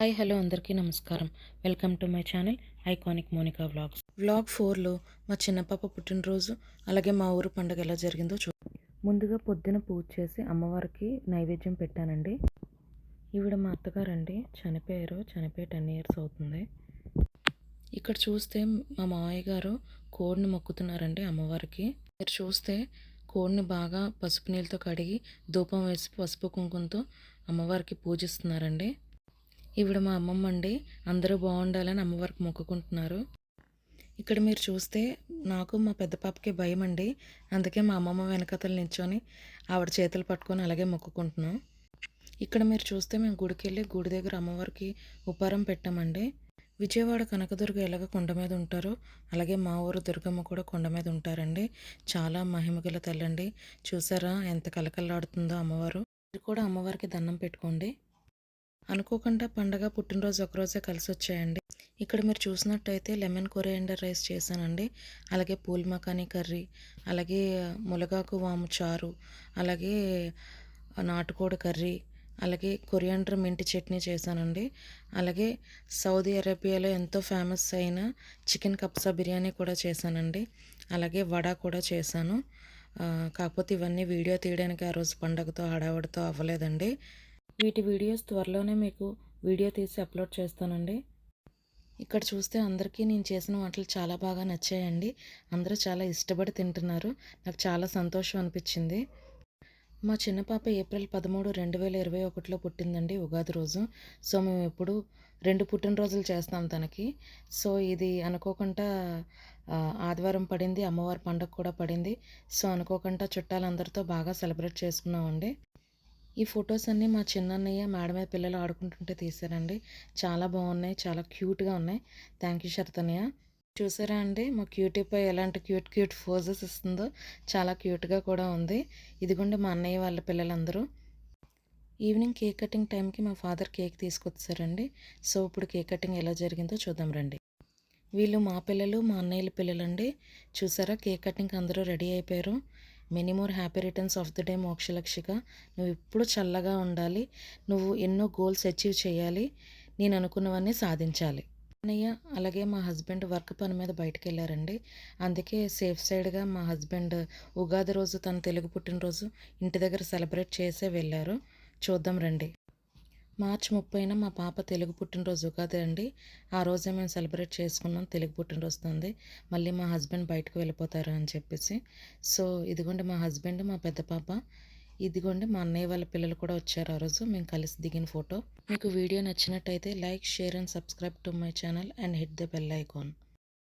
Hi hello అందరికీ నమస్కారం. Welcome to my channel iconic Monica vlogs. Vlog 4లో మా చిన్న పాప పుట్టినరోజు అలాగే మా ఊరు పండుగ ఎలా జరిగిందో ముందుగా పొద్దున పూజ చేసి అమ్మవారికి నైవేద్యం పెట్టానండి. ఈవిడ మా అత్తగారండి, చనిపోయి 10 ఇయర్స్ అవుతుంది. ఇక్కడ చూస్తే మా మావయ్య గారు కోడిని మొక్కుతున్నారండి అమ్మవారికి. మీరు చూస్తే కోడిని బాగా పసుపు నీళ్ళతో కడిగి ధూపం వేసి పసుపు కుంకుమతో అమ్మవారికి పూజిస్తున్నారండి. ఈవిడ మా అమ్మమ్మ అండి. అందరూ బాగుండాలని అమ్మవారికి మొక్కుకుంటున్నారు. ఇక్కడ మీరు చూస్తే నాకు మా పెద్ద పాపకి భయం అండి. అందుకే మా అమ్మమ్మ వెనకతలు నిల్చొని ఆవిడ చేతులు పట్టుకొని అలాగే మొక్కుకుంటున్నాం. ఇక్కడ మీరు చూస్తే మేము గుడికి వెళ్ళి గుడి దగ్గర అమ్మవారికి ఉపారం పెట్టామండి. విజయవాడ కనకదుర్గ ఎలాగ కొండ మీద ఉంటారో అలాగే మా ఊరు దుర్గమ్మ కూడా కొండ మీద ఉంటారండి. చాలా మహిమగల తల్లండి. చూసారా ఎంత కలకల్లాడుతుందో అమ్మవారు. మీరు కూడా అమ్మవారికి దండం పెట్టుకోండి. అనుకోకుండా పండగ పుట్టినరోజు ఒకరోజే కలిసి వచ్చాయండి. ఇక్కడ మీరు చూసినట్టయితే లెమన్ కొరియాండర్ రైస్ చేశానండి. అలాగే పూల్ మకానీ కర్రీ, అలాగే ములగాకు వాము చారు, అలాగే నాటుకోడి కర్రీ, అలాగే కొరియాండర్ మింటి చట్నీ చేశానండి. అలాగే సౌదీ అరేబియాలో ఎంతో ఫేమస్ అయిన చికెన్ కప్సా బిర్యానీ కూడా చేశానండి. అలాగే వడ కూడా చేశాను. కాకపోతే ఇవన్నీ వీడియో తీయడానికి ఆ రోజు పండగతో హడావుడితో అవ్వలేదండి. వీటి వీడియోస్ త్వరలోనే మీకు వీడియో తీసి అప్లోడ్ చేస్తానండి. ఇక్కడ చూస్తే అందరికీ నేను చేసిన వంటలు చాలా బాగా నచ్చాయండి. అందరూ చాలా ఇష్టపడి తింటున్నారు. నాకు చాలా సంతోషం అనిపించింది. మా చిన్న పాప ఏప్రిల్ 13, 2021లో పుట్టిందండి, ఉగాది రోజు. సో మేము ఎప్పుడు 2 పుట్టినరోజులు చేస్తాం తనకి. సో ఇది అనుకోకుండా ఆదివారం పడింది, అమ్మవారి పండుగ కూడా పడింది. సో అనుకోకుండా చుట్టాలందరితో బాగా సెలబ్రేట్ చేసుకున్నామండి. ఈ ఫొటోస్ అన్నీ మా చిన్నన్నయ్య మేడ మీద పిల్లలు ఆడుకుంటుంటే తీశారండి. చాలా బాగున్నాయి, చాలా క్యూట్గా ఉన్నాయి. థ్యాంక్ యూ శరతన్నయ్య. చూసారా అండి మా క్యూటీపై ఎలాంటి క్యూట్ పోజెస్ ఇస్తుందో. చాలా క్యూట్గా కూడా ఉంది. ఇదిగోండి మా అన్నయ్య వాళ్ళ పిల్లలందరూ. ఈవినింగ్ కేక్ కటింగ్ టైంకి మా ఫాదర్ కేక్ తీసుకొచ్చారండి. సో ఇప్పుడు కేక్ కటింగ్ ఎలా జరిగిందో చూద్దాం రండి. వీళ్ళు మా పిల్లలు, మా అన్నయ్యల పిల్లలండి. చూసారా కేక్ కటింగ్కి అందరూ రెడీ అయిపోయారు. Many more happy returns of the day Mokshalakshika. నువ్వు ఎప్పుడు చల్లగా ఉండాలి. నువ్వు ఎన్నో గోల్స్ అచీవ్ చేయాలి. నేను అనుకున్నవన్నీ సాధించాలి. అన్నయ్య అలాగే మా హస్బెండ్ వర్క్ పని మీద బయటకు వెళ్ళారండి. అందుకే సేఫ్ సైడ్గా మా హస్బెండ్ ఉగాది రోజు తన తెలుగు పుట్టినరోజు ఇంటి దగ్గర సెలబ్రేట్ చేసే వెళ్ళారు. చూద్దాం రండి. మార్చి 30న మా పాప తెలుగు పుట్టినరోజు ఉగాది అండి. ఆ రోజే మేము సెలబ్రేట్ చేసుకున్నాం. తెలుగు పుట్టినరోజు తంది. మళ్ళీ మా హస్బెండ్ బయటకు వెళ్ళిపోతారు అని చెప్పేసి. సో ఇదిగోండి మా హస్బెండ్, మా పెద్ద పాప. ఇదిగోండి మా అన్నయ్య వాళ్ళ పిల్లలు కూడా వచ్చారు ఆ రోజు. మేము కలిసి దిగిన ఫోటో. మీకు వీడియో నచ్చినట్టయితే like, share and subscribe to my channel and hit the bell icon.